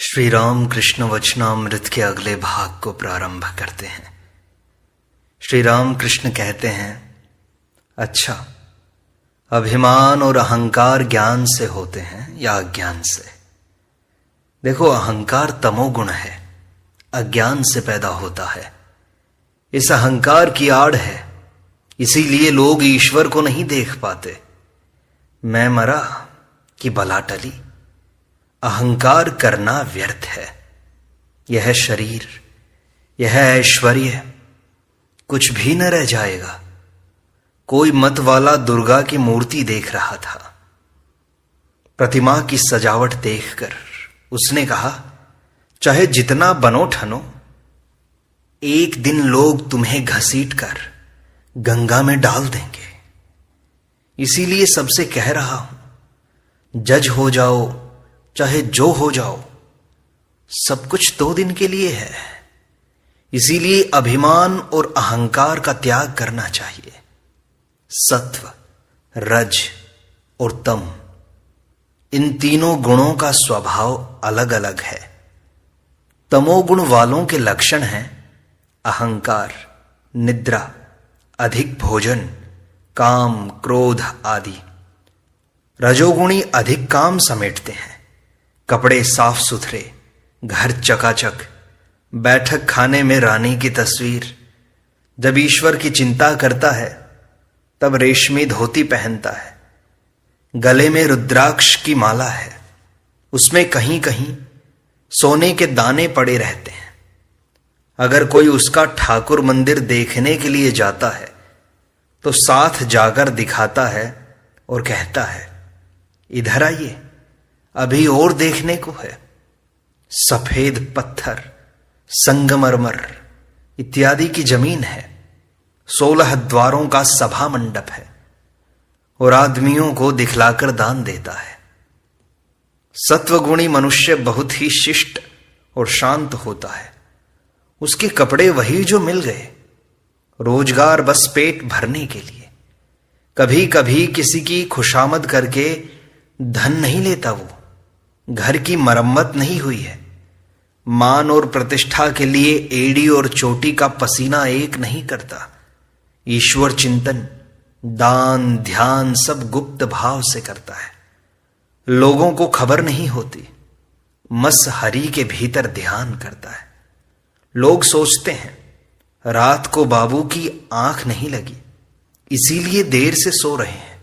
श्री राम कृष्ण वचनामृत के अगले भाग को प्रारंभ करते हैं। श्री राम कृष्ण कहते हैं, अच्छा, अभिमान और अहंकार ज्ञान से होते हैं या अज्ञान से? देखो, अहंकार तमोगुण है, अज्ञान से पैदा होता है। इस अहंकार की आड़ है, इसीलिए लोग ईश्वर को नहीं देख पाते। मैं मरा कि बला टली, अहंकार करना व्यर्थ है। यह शरीर, यह ऐश्वर्य कुछ भी न रह जाएगा। कोई मत वाला दुर्गा की मूर्ति देख रहा था। प्रतिमा की सजावट देखकर उसने कहा, चाहे जितना बनो ठनो, एक दिन लोग तुम्हें घसीट कर गंगा में डाल देंगे। इसीलिए सबसे कह रहा हूं, जज हो जाओ चाहे जो हो जाओ, सब कुछ 2 दिन के लिए है। इसीलिए अभिमान और अहंकार का त्याग करना चाहिए। सत्व, रज और तम, इन तीनों गुणों का स्वभाव अलग अलग है। तमोगुण वालों के लक्षण हैं अहंकार, निद्रा, अधिक भोजन, काम, क्रोध आदि। रजोगुणी अधिक काम समेटते हैं, कपड़े साफ सुथरे, घर चकाचक, बैठक खाने में रानी की तस्वीर। जब ईश्वर की चिंता करता है तब रेशमी धोती पहनता है, गले में रुद्राक्ष की माला है, उसमें कहीं कहीं सोने के दाने पड़े रहते हैं। अगर कोई उसका ठाकुर मंदिर देखने के लिए जाता है तो साथ जाकर दिखाता है और कहता है, इधर आइए, अभी और देखने को है। सफेद पत्थर, संगमरमर इत्यादि की जमीन है, 16 द्वारों का सभा मंडप है और आदमियों को दिखलाकर दान देता है। सत्वगुणी मनुष्य बहुत ही शिष्ट और शांत होता है। उसके कपड़े वही जो मिल गए, रोजगार बस पेट भरने के लिए। कभी कभी किसी की खुशामद करके धन नहीं लेता, वो घर की मरम्मत नहीं हुई है। मान और प्रतिष्ठा के लिए एड़ी और चोटी का पसीना एक नहीं करता। ईश्वर चिंतन, दान, ध्यान सब गुप्त भाव से करता है। लोगों को खबर नहीं होती, मस हरि के भीतर ध्यान करता है। लोग सोचते हैं रात को बाबू की आंख नहीं लगी, इसीलिए देर से सो रहे हैं।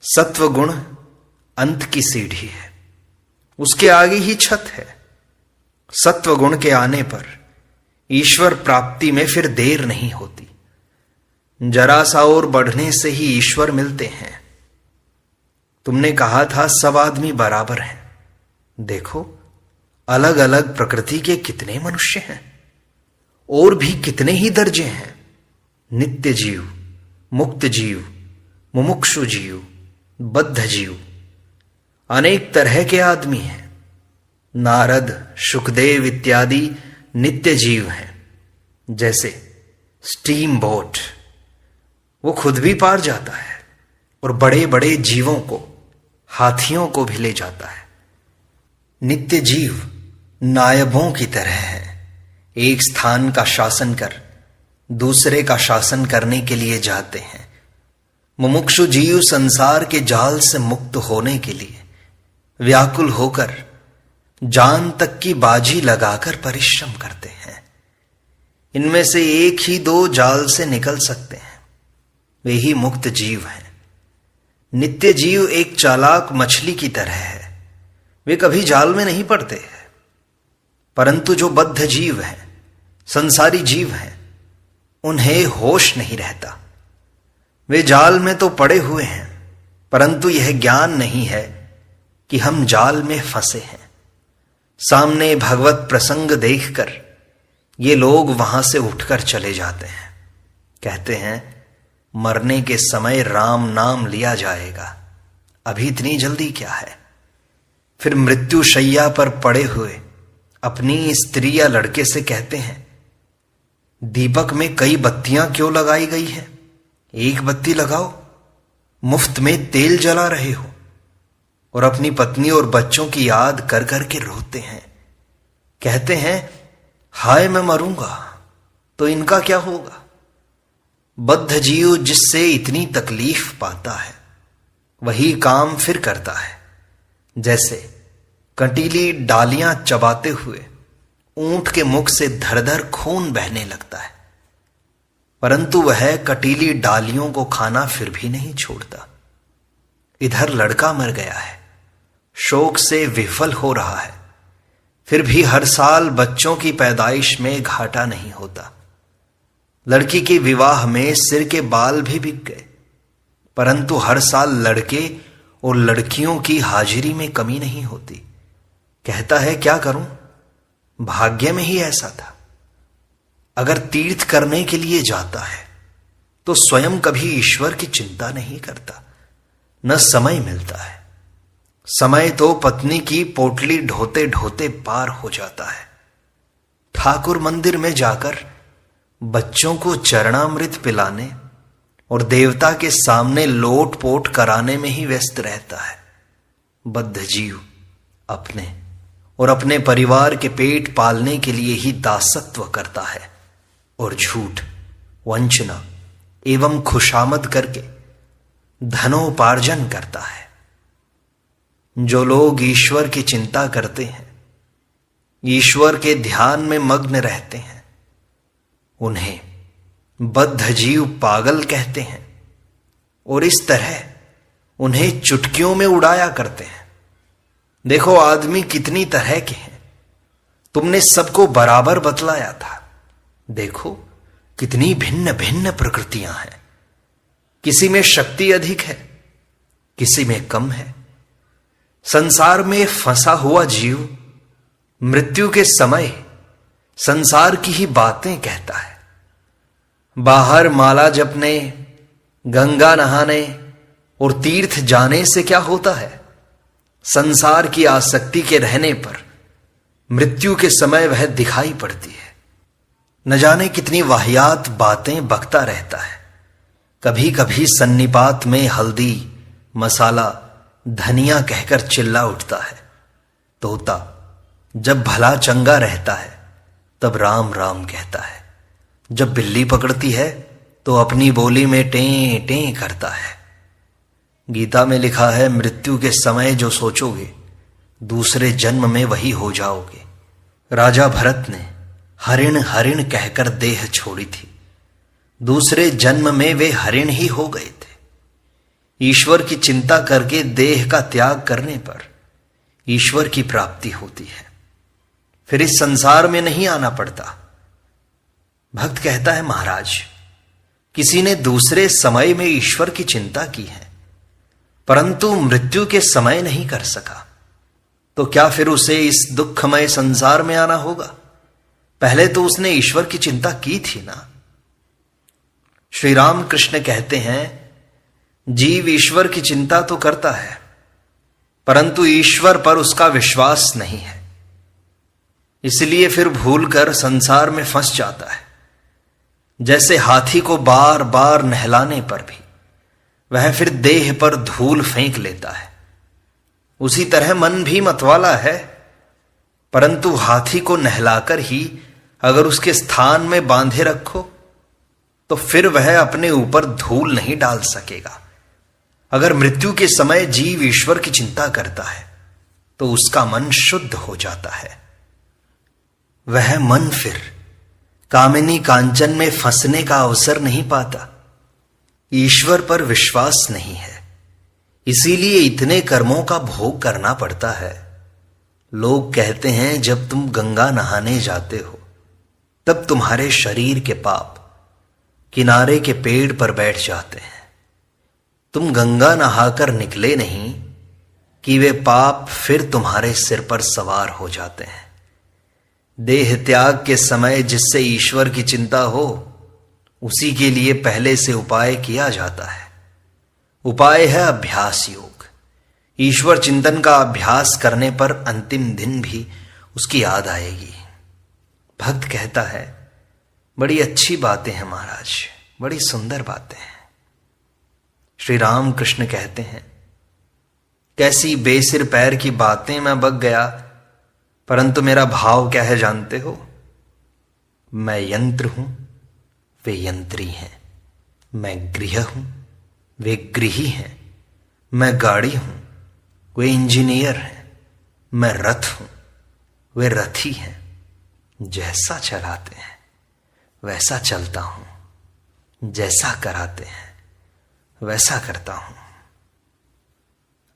सत्वगुण अंत की सीढ़ी है, उसके आगे ही छत है। सत्वगुण के आने पर ईश्वर प्राप्ति में फिर देर नहीं होती। जरा सा और बढ़ने से ही ईश्वर मिलते हैं। तुमने कहा था सब आदमी बराबर हैं। देखो, अलग अलग प्रकृति के कितने मनुष्य हैं, और भी कितने ही दर्जे हैं। नित्य जीव, मुक्त जीव, मुमुक्षु जीव, बद्ध जीव, अनेक तरह के आदमी हैं। नारद, शुकदेव इत्यादि नित्य जीव हैं। जैसे स्टीम बोट, वो खुद भी पार जाता है और बड़े बड़े जीवों को, हाथियों को भी ले जाता है। नित्य जीव नायबों की तरह है। एक स्थान का शासन कर दूसरे का शासन करने के लिए जाते हैं। मुमुक्षु जीव संसार के जाल से मुक्त होने के लिए व्याकुल होकर जान तक की बाजी लगाकर परिश्रम करते हैं। इनमें से एक ही 2 जाल से निकल सकते हैं, वे ही मुक्त जीव हैं। नित्य जीव एक चालाक मछली की तरह है, वे कभी जाल में नहीं पड़ते हैं। परंतु जो बद्ध जीव हैं, संसारी जीव हैं, उन्हें होश नहीं रहता। वे जाल में तो पड़े हुए हैं, परंतु यह ज्ञान नहीं है कि हम जाल में फंसे हैं। सामने भगवत प्रसंग देखकर ये लोग वहां से उठकर चले जाते हैं। कहते हैं, मरने के समय राम नाम लिया जाएगा, अभी इतनी जल्दी क्या है। फिर मृत्यु शैया पर पड़े हुए अपनी स्त्री या लड़के से कहते हैं, दीपक में कई बत्तियां क्यों लगाई गई हैं, एक बत्ती लगाओ। मुफ्त में तेल जला रहे हो। और अपनी पत्नी और बच्चों की याद कर कर के रोते हैं। कहते हैं हाय मैं मरूंगा तो इनका क्या होगा। बद्ध जीव जिससे इतनी तकलीफ पाता है वही काम फिर करता है। जैसे कंटीली डालियां चबाते हुए ऊंट के मुख से धर-धर खून बहने लगता है, परंतु वह कटीली डालियों को खाना फिर भी नहीं छोड़ता। इधर लड़का मर गया है, शोक से विफल हो रहा है, फिर भी हर साल बच्चों की पैदाइश में घाटा नहीं होता। लड़की के विवाह में सिर के बाल भी बिक गए, परंतु हर साल लड़के और लड़कियों की हाजिरी में कमी नहीं होती। कहता है क्या करूं, भाग्य में ही ऐसा था। अगर तीर्थ करने के लिए जाता है तो स्वयं कभी ईश्वर की चिंता नहीं करता, न समय मिलता है। समय तो पत्नी की पोटली ढोते ढोते पार हो जाता है। ठाकुर मंदिर में जाकर बच्चों को चरणामृत पिलाने और देवता के सामने लोट पोट कराने में ही व्यस्त रहता है। बद्ध जीव अपने और अपने परिवार के पेट पालने के लिए ही दासत्व करता है और झूठ, वंचना एवं खुशामद करके धनोपार्जन करता है। जो लोग ईश्वर की चिंता करते हैं, ईश्वर के ध्यान में मग्न रहते हैं, उन्हें बद्ध जीव पागल कहते हैं और इस तरह उन्हें चुटकियों में उड़ाया करते हैं। देखो आदमी कितनी तरह के हैं, तुमने सबको बराबर बतलाया था। देखो कितनी भिन्न भिन्न प्रकृतियां हैं, किसी में शक्ति अधिक है, किसी में कम है। संसार में फंसा हुआ जीव मृत्यु के समय संसार की ही बातें कहता है। बाहर माला जपने, गंगा नहाने और तीर्थ जाने से क्या होता है। संसार की आसक्ति के रहने पर मृत्यु के समय वह दिखाई पड़ती है। न जाने कितनी वाहियात बातें बकता रहता है। कभी कभी सन्निपात में हल्दी, मसाला, धनिया कहकर चिल्ला उठता है। तोता जब भला चंगा रहता है तब राम राम कहता है, जब बिल्ली पकड़ती है तो अपनी बोली में टें टें करता है। गीता में लिखा है मृत्यु के समय जो सोचोगे दूसरे जन्म में वही हो जाओगे। राजा भरत ने हरिण हरिण कहकर देह छोड़ी थी, दूसरे जन्म में वे हरिण ही हो गए थे। ईश्वर की चिंता करके देह का त्याग करने पर ईश्वर की प्राप्ति होती है, फिर इस संसार में नहीं आना पड़ता। भक्त कहता है महाराज, किसी ने दूसरे समय में ईश्वर की चिंता की है परंतु मृत्यु के समय नहीं कर सका, तो क्या फिर उसे इस दुखमय संसार में आना होगा। पहले तो उसने ईश्वर की चिंता की थी ना। श्री राम कृष्ण कहते हैं जीव ईश्वर की चिंता तो करता है परंतु ईश्वर पर उसका विश्वास नहीं है, इसलिए फिर भूलकर संसार में फंस जाता है। जैसे हाथी को बार बार नहलाने पर भी वह फिर देह पर धूल फेंक लेता है, उसी तरह मन भी मतवाला है, परंतु हाथी को नहलाकर ही अगर उसके स्थान में बांधे रखो तो फिर वह अपने ऊपर धूल नहीं डाल सकेगा। अगर मृत्यु के समय जीव ईश्वर की चिंता करता है तो उसका मन शुद्ध हो जाता है। वह मन फिर कामिनी कांचन में फंसने का अवसर नहीं पाता। ईश्वर पर विश्वास नहीं है, इसीलिए इतने कर्मों का भोग करना पड़ता है। लोग कहते हैं जब तुम गंगा नहाने जाते हो तब तुम्हारे शरीर के पाप किनारे के पेड़ पर बैठ जाते हैं। तुम गंगा नहाकर निकले नहीं कि वे पाप फिर तुम्हारे सिर पर सवार हो जाते हैं। देह त्याग के समय जिससे ईश्वर की चिंता हो उसी के लिए पहले से उपाय किया जाता है। उपाय है अभ्यास योग। ईश्वर चिंतन का अभ्यास करने पर अंतिम दिन भी उसकी याद आएगी। भक्त कहता है बड़ी अच्छी बातें हैं महाराज, बड़ी सुंदर बातें हैं। श्री राम कृष्ण कहते हैं कैसी बेसिर पैर की बातें मैं बक गया, परंतु मेरा भाव क्या है जानते हो? मैं यंत्र हूं, वे यंत्री हैं। मैं गृह हूं, वे गृही हैं। मैं गाड़ी हूं, वे इंजीनियर हैं। मैं रथ हूं, वे रथी हैं। जैसा चलाते हैं वैसा चलता हूं, जैसा कराते हैं वैसा करता हूं।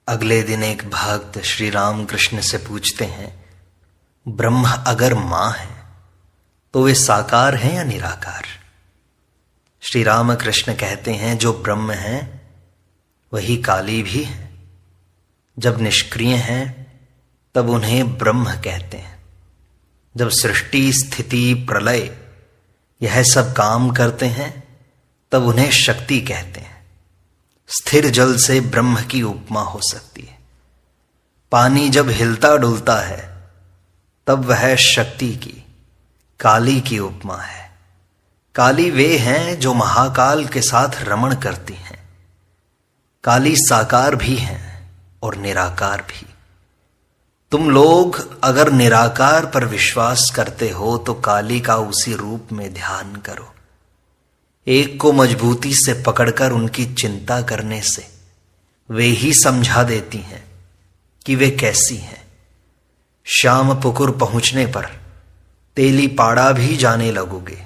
अगले दिन एक भक्त श्री राम कृष्ण से पूछते हैं, ब्रह्म अगर मां है तो वे साकार हैं या निराकार? श्री राम कृष्ण कहते हैं, जो ब्रह्म है वही काली भी है। जब निष्क्रिय हैं तब उन्हें ब्रह्म कहते हैं। जब सृष्टि स्थिति प्रलय यह सब काम करते हैं तब उन्हें शक्ति कहते हैं। स्थिर जल से ब्रह्म की उपमा हो सकती है। पानी जब हिलता डुलता है तब वह शक्ति की, काली की उपमा है। काली वे हैं जो महाकाल के साथ रमण करती हैं। काली साकार भी हैं और निराकार भी। तुम लोग अगर निराकार पर विश्वास करते हो तो काली का उसी रूप में ध्यान करो। एक को मजबूती से पकड़कर उनकी चिंता करने से वे ही समझा देती हैं कि वे कैसी हैं। श्याम पुकुर पहुंचने पर तेली पाड़ा भी जाने लगोगे,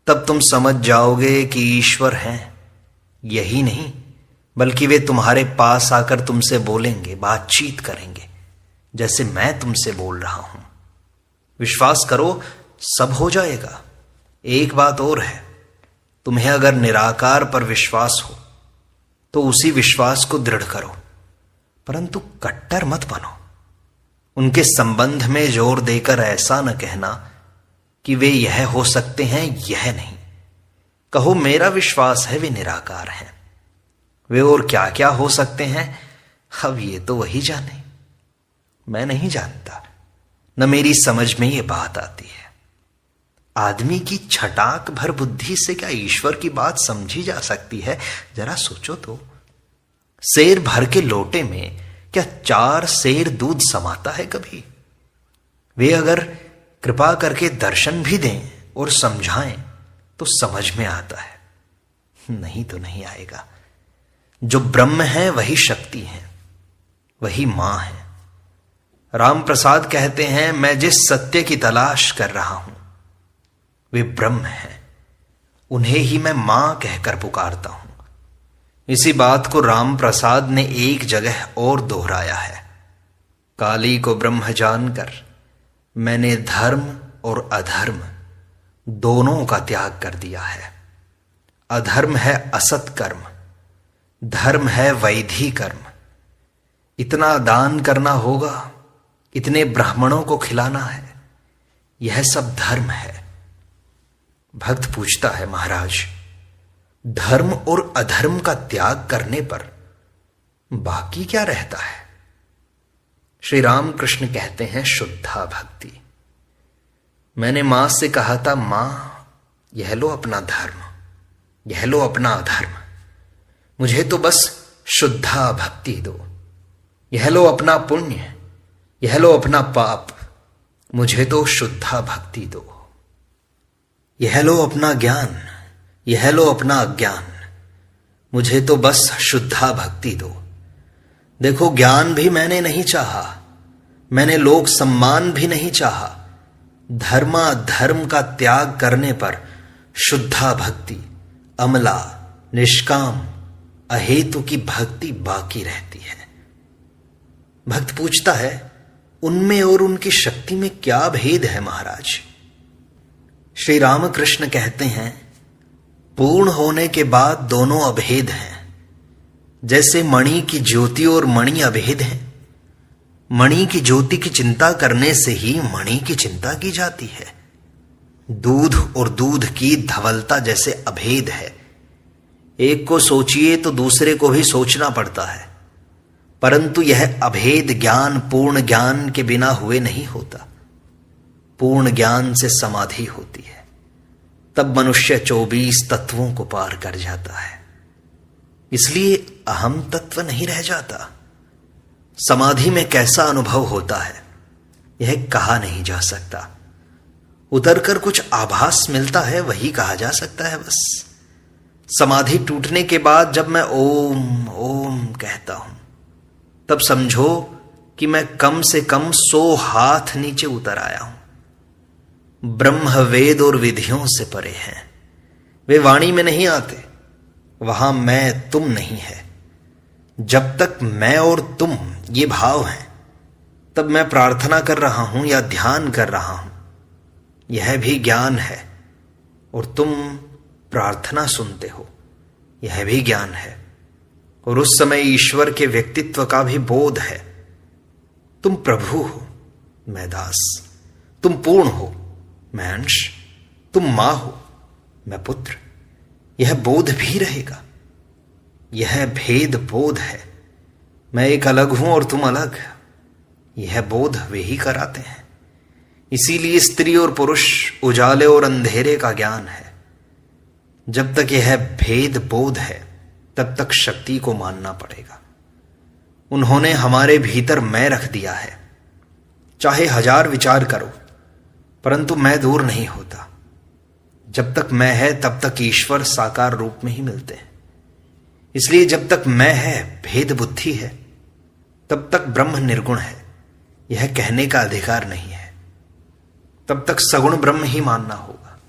तब तुम समझ जाओगे कि ईश्वर हैं। यही नहीं बल्कि वे तुम्हारे पास आकर तुमसे बोलेंगे, बातचीत करेंगे, जैसे मैं तुमसे बोल रहा हूं। विश्वास करो, सब हो जाएगा। एक बात और है, तुम्हें अगर निराकार पर विश्वास हो तो उसी विश्वास को दृढ़ करो, परंतु कट्टर मत बनो। उनके संबंध में जोर देकर ऐसा न कहना कि वे यह हो सकते हैं, यह नहीं। कहो मेरा विश्वास है वे निराकार हैं। वे और क्या क्या हो सकते हैं, अब ये तो वही जाने। मैं नहीं जानता, न मेरी समझ में ये बात आती है। आदमी की छटाक भर बुद्धि से क्या ईश्वर की बात समझी जा सकती है? जरा सोचो तो। सेर भर के लोटे में क्या 4 सेर दूध समाता है कभी? वे अगर कृपा करके दर्शन भी दें और समझाएं तो समझ में आता है, नहीं तो नहीं आएगा। जो ब्रह्म है वही शक्ति है, वही मां है। राम प्रसाद कहते हैं, मैं जिस सत्य की तलाश कर रहा हूं वे ब्रह्म हैं। उन्हें ही मैं मां कहकर पुकारता हूं। इसी बात को राम प्रसाद ने एक जगह और दोहराया है। काली को ब्रह्म जानकर मैंने धर्म और अधर्म दोनों का त्याग कर दिया है। अधर्म है असत कर्म, धर्म है वैधि कर्म। इतना दान करना होगा, इतने ब्राह्मणों को खिलाना है, यह सब धर्म है। भक्त पूछता है, महाराज धर्म और अधर्म का त्याग करने पर बाकी क्या रहता है? श्री राम कृष्ण कहते हैं, शुद्धा भक्ति। मैंने मां से कहा था, मां यह लो अपना धर्म, यह लो अपना अधर्म, मुझे तो बस शुद्धा भक्ति दो। यह लो अपना पुण्य, यह लो अपना पाप, मुझे तो शुद्धा भक्ति दो। यह लो अपना ज्ञान, यह लो अपना अज्ञान, मुझे तो बस शुद्धा भक्ति दो। देखो ज्ञान भी मैंने नहीं चाहा, मैंने लोक सम्मान भी नहीं चाहा। धर्मा धर्म का त्याग करने पर शुद्धा भक्ति, अमला, निष्काम, अहेतु की भक्ति बाकी रहती है। भक्त पूछता है, उनमें और उनकी शक्ति में क्या भेद है महाराज? श्री रामकृष्ण कहते हैं, पूर्ण होने के बाद दोनों अभेद हैं। जैसे मणि की ज्योति और मणि अभेद हैं। मणि की ज्योति की चिंता करने से ही मणि की चिंता की जाती है। दूध और दूध की धवलता जैसे अभेद है। एक को सोचिए तो दूसरे को भी सोचना पड़ता है, परंतु यह अभेद ज्ञान पूर्ण ज्ञान के बिना हुए नहीं होता। पूर्ण ज्ञान से समाधि होती है, तब मनुष्य 24 तत्वों को पार कर जाता है। इसलिए अहम तत्व नहीं रह जाता। समाधि में कैसा अनुभव होता है यह कहा नहीं जा सकता। उतरकर कुछ आभास मिलता है वही कहा जा सकता है बस। समाधि टूटने के बाद जब मैं ओम ओम कहता हूं तब समझो कि मैं कम से कम 100 हाथ नीचे उतर आया हूं। ब्रह्म वेद और विधियों से परे हैं, वे वाणी में नहीं आते, वहां मैं तुम नहीं है। जब तक मैं और तुम ये भाव हैं तब मैं प्रार्थना कर रहा हूं या ध्यान कर रहा हूं, यह भी ज्ञान है। और तुम प्रार्थना सुनते हो, यह भी ज्ञान है। और उस समय ईश्वर के व्यक्तित्व का भी बोध है। तुम प्रभु हो, मैं दास। तुम पूर्ण हो, मैं अंश। तुम मां हो, मैं पुत्र। यह बोध भी रहेगा। यह भेद बोध है। मैं एक अलग हूं और तुम अलग। यह बोध वे ही कराते हैं। इसीलिए स्त्री और पुरुष, उजाले और अंधेरे का ज्ञान है। जब तक यह भेद बोध है तब तक शक्ति को मानना पड़ेगा। उन्होंने हमारे भीतर मैं रख दिया है। चाहे 1000 विचार करो, परंतु मैं दूर नहीं होता। जब तक मैं है तब तक ईश्वर साकार रूप में ही मिलते हैं। इसलिए जब तक मैं है, भेद बुद्धि है, तब तक ब्रह्म निर्गुण है, यह कहने का अधिकार नहीं है। तब तक सगुण ब्रह्म ही मानना होगा।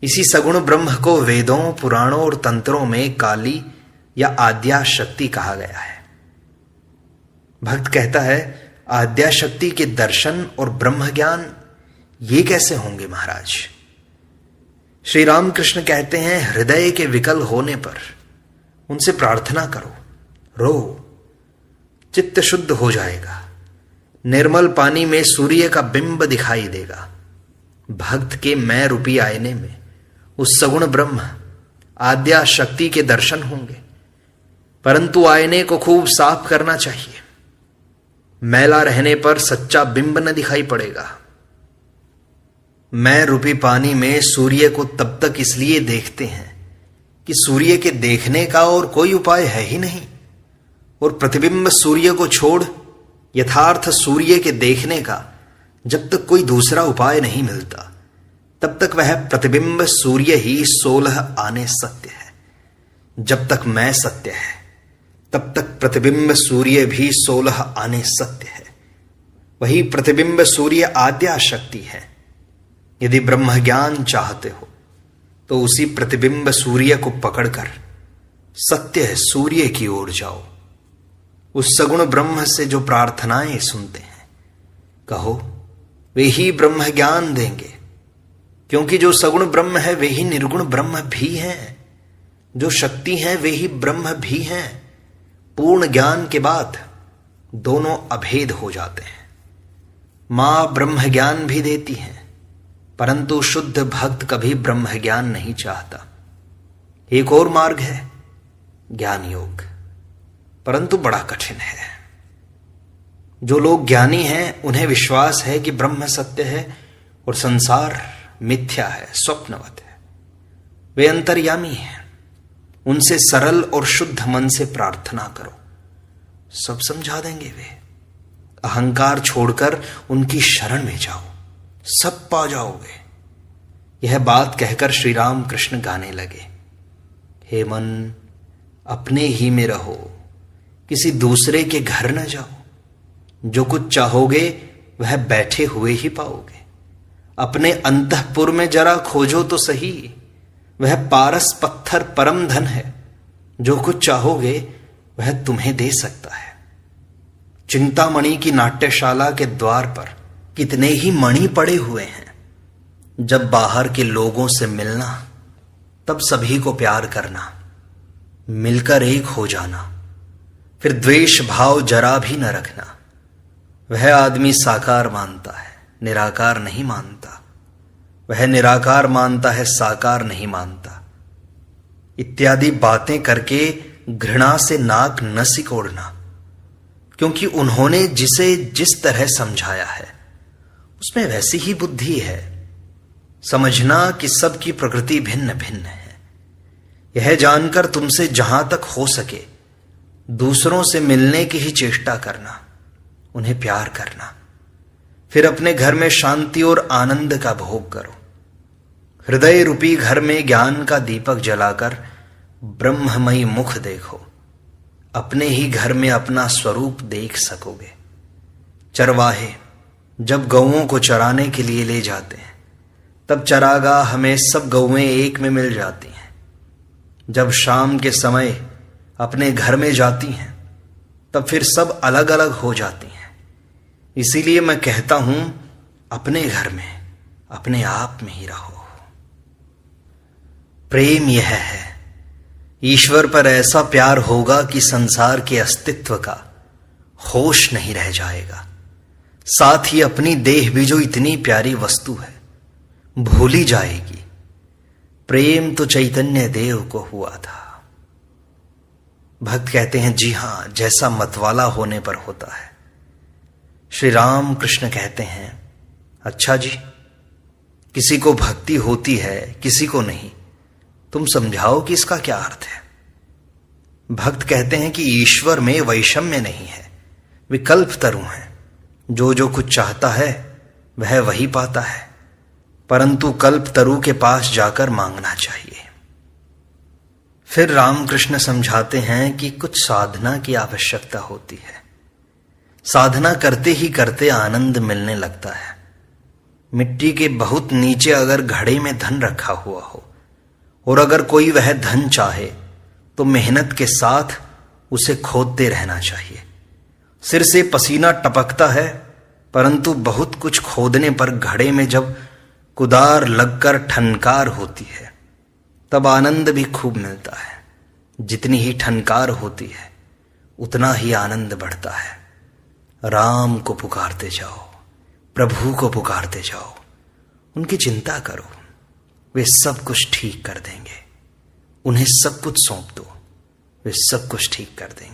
इसी सगुण ब्रह्म को वेदों, पुराणों और तंत्रों में काली या आद्या शक्ति कहा गया है। भक्त कहता है, आद्या शक्ति के दर्शन और ब्रह्म ज्ञान ये कैसे होंगे महाराज? श्री रामकृष्ण कहते हैं, हृदय के विकल होने पर उनसे प्रार्थना करो, रो, चित्त शुद्ध हो जाएगा। निर्मल पानी में सूर्य का बिंब दिखाई देगा। भक्त के मैं रूपी आईने में उस सगुण ब्रह्म आद्या शक्ति के दर्शन होंगे। परंतु आईने को खूब साफ करना चाहिए। मैला रहने पर सच्चा बिंब न दिखाई पड़ेगा। मैं रूपी पानी में सूर्य को तब तक इसलिए देखते हैं कि सूर्य के देखने का और कोई उपाय है ही नहीं। और प्रतिबिंब सूर्य को छोड़ यथार्थ सूर्य के देखने का जब तक कोई दूसरा उपाय नहीं मिलता, तब तक वह प्रतिबिंब सूर्य ही 16 आने सत्य है। जब तक मैं सत्य है, तब तक प्रतिबिंब सूर्य भी 16 आने सत्य है। वही प्रतिबिंब सूर्य आद्या शक्ति है। यदि ब्रह्म ज्ञान चाहते हो तो उसी प्रतिबिंब सूर्य को पकड़कर सत्य सूर्य की ओर जाओ। उस सगुण ब्रह्म से जो प्रार्थनाएं सुनते हैं, कहो, वे ही ब्रह्म ज्ञान देंगे। क्योंकि जो सगुण ब्रह्म है वे ही निर्गुण ब्रह्म भी हैं। जो शक्ति है वे ही ब्रह्म भी हैं। पूर्ण ज्ञान के बाद दोनों अभेद हो जाते हैं। मां ब्रह्म ज्ञान भी देती है, परंतु शुद्ध भक्त कभी ब्रह्म ज्ञान नहीं चाहता। एक और मार्ग है ज्ञान योग, परंतु बड़ा कठिन है। जो लोग ज्ञानी हैं उन्हें विश्वास है कि ब्रह्म सत्य है और संसार मिथ्या है, स्वप्नवत है। वे अंतर्यामी हैं। उनसे सरल और शुद्ध मन से प्रार्थना करो, सब समझा देंगे वे। अहंकार छोड़कर उनकी शरण में जाओ, सब पा जाओगे। यह बात कहकर श्री राम कृष्ण गाने लगे, हे मन, अपने ही में रहो, किसी दूसरे के घर न जाओ। जो कुछ चाहोगे वह बैठे हुए ही पाओगे। अपने अंतःपुर में जरा खोजो तो सही, वह पारस पत्थर परम धन है। जो कुछ चाहोगे वह तुम्हें दे सकता है। चिंतामणि की नाट्यशाला के द्वार पर कितने ही मणि पड़े हुए हैं। जब बाहर के लोगों से मिलना, तब सभी को प्यार करना, मिलकर एक हो जाना, फिर द्वेष भाव जरा भी न रखना। वह आदमी साकार मानता है, निराकार नहीं मानता। वह निराकार मानता है, साकार नहीं मानता। इत्यादि बातें करके घृणा से नाक न सिकोड़ना, क्योंकि उन्होंने जिसे जिस तरह समझाया है उसमें वैसी ही बुद्धि है। समझना कि सबकी प्रकृति भिन्न भिन्न है। यह जानकर तुमसे जहां तक हो सके दूसरों से मिलने की ही चेष्टा करना। उन्हें प्यार करना, फिर अपने घर में शांति और आनंद का भोग करो। हृदय रूपी घर में ज्ञान का दीपक जलाकर ब्रह्ममयी मुख देखो, अपने ही घर में अपना स्वरूप देख सकोगे। चरवाहे जब गौओं को चराने के लिए ले जाते हैं, तब चरागाह में सब गौएं एक में मिल जाती हैं। जब शाम के समय अपने घर में जाती हैं, तब फिर सब अलग अलग हो जाती हैं। इसीलिए मैं कहता हूं, अपने घर में अपने आप में ही रहो। प्रेम यह है, ईश्वर पर ऐसा प्यार होगा कि संसार के अस्तित्व का होश नहीं रह जाएगा। साथ ही अपनी देह भी जो इतनी प्यारी वस्तु है, भूली जाएगी। प्रेम तो चैतन्य देव को हुआ था। भक्त कहते हैं, जी हां, जैसा मतवाला होने पर होता है। श्री राम कृष्ण कहते हैं, अच्छा जी, किसी को भक्ति होती है, किसी को नहीं, तुम समझाओ कि इसका क्या अर्थ है। भक्त कहते हैं कि ईश्वर में वैषम्य नहीं है, विकल्प तरु हैं। जो कुछ चाहता है वह वही पाता है, परंतु कल्प तरु के पास जाकर मांगना चाहिए। फिर रामकृष्ण समझाते हैं कि कुछ साधना की आवश्यकता होती है। साधना करते ही करते आनंद मिलने लगता है। मिट्टी के बहुत नीचे अगर घड़े में धन रखा हुआ हो और अगर कोई वह धन चाहे तो मेहनत के साथ उसे खोदते रहना चाहिए। सिर से पसीना टपकता है, परंतु बहुत कुछ खोदने पर घड़े में जब कुदार लगकर ठनकार होती है, तब आनंद भी खूब मिलता है। जितनी ही ठनकार होती है, उतना ही आनंद बढ़ता है। राम को पुकारते जाओ, प्रभु को पुकारते जाओ, उनकी चिंता करो, वे सब कुछ ठीक कर देंगे। उन्हें सब कुछ सौंप दो, वे सब कुछ ठीक कर देंगे।